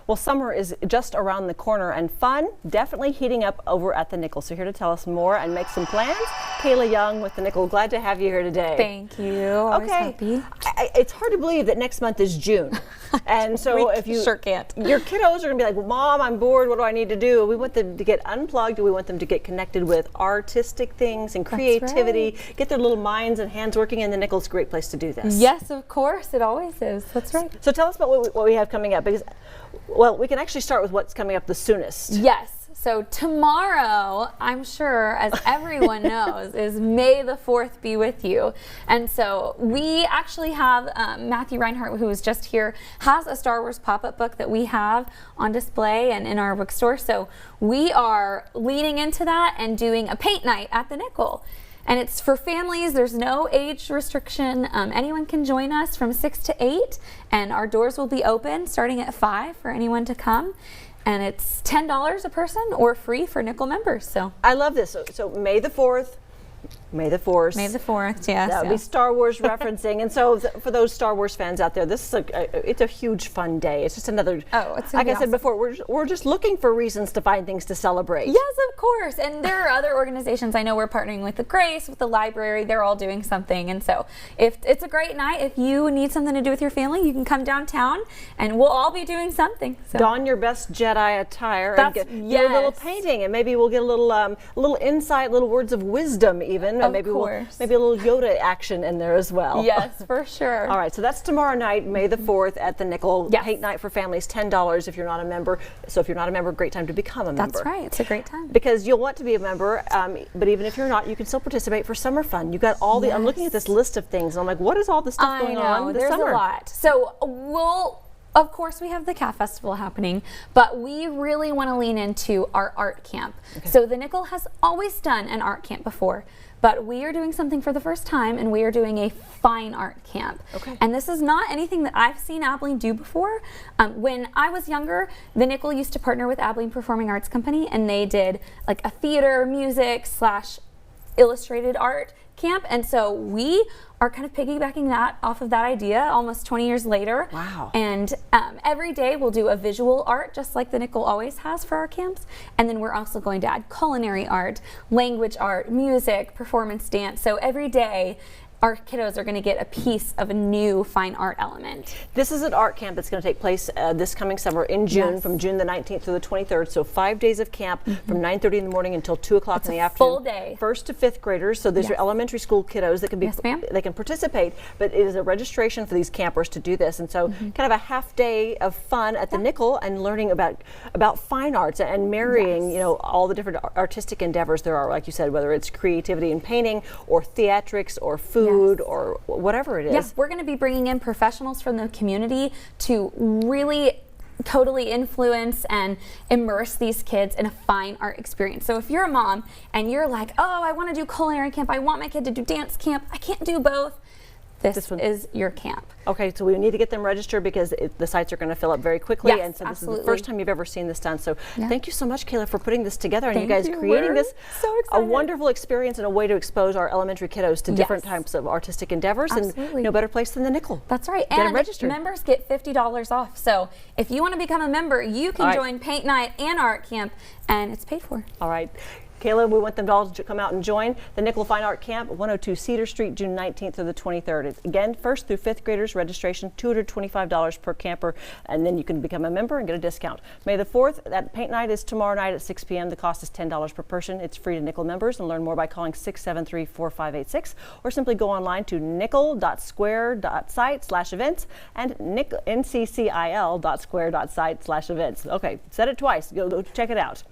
Well, summer is just around the corner, and fun definitely heating up over at the Nickel. So here to tell us more and make some plans, Kayla Young with the Nickel. Glad to have you here today. Thank you. Always happy. It's hard to believe that next month is June. And so if you sure can't. Your kiddos are going to be like, well, Mom, I'm bored. What do I need to do? We want them to get unplugged. We want them to get connected with artistic things and creativity, get their little minds and hands working, and the Nickel's a great place to do this. Yes, of course. It always is. That's right. So tell us about what we have coming up. Because, well, we can actually start with what's coming up the soonest. Yes. So tomorrow, I'm sure, as everyone knows, is May the 4th be with you. And so we actually have Matthew Reinhardt, who was just here, has a Star Wars pop-up book that we have on display and in our bookstore. So we are leaning into that and doing a paint night at the Nickel. And it's for families. There's no age restriction. Anyone can join us from 6 to 8, and our doors will be open starting at 5 for anyone to come. And it's $10 a person or free for Nickel members. So I love this. So May the 4th. May the 4th. May the 4th, yes. That would be Star Wars referencing. And so for those Star Wars fans out there, this is it's a huge fun day. It's just another, like I said before, we're just looking for reasons to find things to celebrate. Yes, of course. And there are other organizations. I know we're partnering with the Grace, with the library. They're all doing something. And so if it's a great night, if you need something to do with your family, you can come downtown and we'll all be doing something. So. Don your best Jedi attire and get a little painting, and maybe we'll get a little insight, little words of wisdom even. And maybe a little Yoda action in there as well. Yes, for sure. All right, so that's tomorrow night, May the 4th at the Nickel. Yes. Paint night for families, $10 if you're not a member. So if you're not a member, great time to become a member. That's right. It's a great time. Because you'll want to be a member, but even if you're not, you can still participate for summer fun. You got all the. I'm looking at this list of things, and I'm like, what is all the stuff going on this summer? There's a lot. So of course, we have the CAF Festival happening, but we really want to lean into our art camp. Okay. So the Nickel has always done an art camp before, but we are doing something for the first time, and we are doing a fine art camp. Okay. And this is not anything that I've seen Abilene do before. When I was younger, the Nickel used to partner with Abilene Performing Arts Company, and they did like a theater, music / illustrated art camp. And so we are kind of piggybacking that off of that idea almost 20 years later. Wow. And every day we'll do a visual art, just like the Nickel always has for our camps. And then we're also going to add culinary art, language art, music, performance dance. So every day our kiddos are going to get a piece of a new fine art element. This is an art camp that's going to take place this coming summer in June, from June the 19th through the 23rd. So 5 days of camp from 9:30 in the morning until 2 o'clock in the afternoon. Full day. 1st to 5th graders. So these are elementary school kiddos that can be, they can participate, but it is a registration for these campers to do this. And so kind of a half day of fun at the Nickel and learning about fine arts and marrying, you know, all the different artistic endeavors there are, like you said, whether it's creativity and painting or theatrics or food. Or whatever it is. Yes, we're going to be bringing in professionals from the community to really totally influence and immerse these kids in a fine art experience. So if you're a mom and you're like, oh, I want to do culinary camp, I want my kid to do dance camp, I can't do both, this is your camp. Okay, so we need to get them registered because the sites are going to fill up very quickly. Yes, and so this is the first time you've ever seen this done. So thank you so much, Kayla, for putting this together and you guys creating this a wonderful experience and a way to expose our elementary kiddos to different types of artistic endeavors. And no better place than the Nickel. That's right. Get them registered. Members get $50 off. So if you want to become a member, you can join paint night and art camp, and it's paid for. All right. Kayla, we want them all to come out and join the Nickel Fine Art Camp, 102 Cedar Street, June 19th through the 23rd. Again, 1st through 5th graders registration, $225 per camper, and then you can become a member and get a discount. May the 4th, that paint night is tomorrow night at 6 p.m. The cost is $10 per person. It's free to Nickel members, and learn more by calling 673-4586 or simply go online to nickel.square.site/events and NCCIL.square.site/events. Okay, said it twice. Go check it out.